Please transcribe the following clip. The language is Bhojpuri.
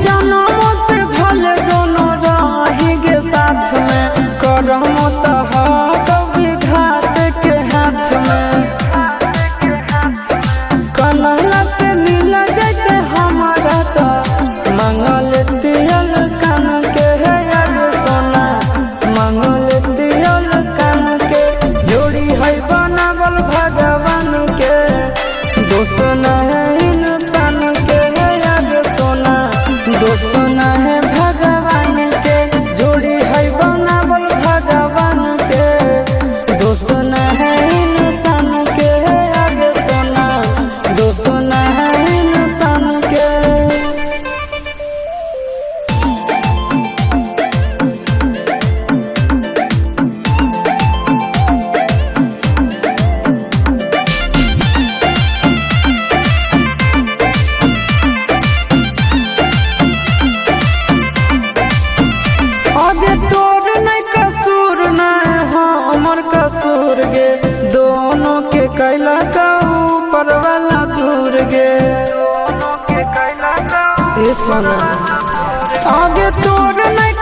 जन्म से भले दोनों रहेंगे साथ में, करम तो विधात के हाथ में। कन्हैया से मिल जाते हमारा तो मंगल दियल कान के है याद सोना, मंगल दियल कान के। जोड़ी है बनावल भगवान के, दोष न है इंसान के है याद सोना, दोष न है भगवान के। जोड़ी है बनावल भगवान के, दोष न है इंसान के है याद सोना, दोष न है इंसान के। आगे तोर नहीं कसूर नहीं हमर कसूर गे, दोनों के कैला का ऊपर वाला दूर गे। ए सोना आगे तोर नहीं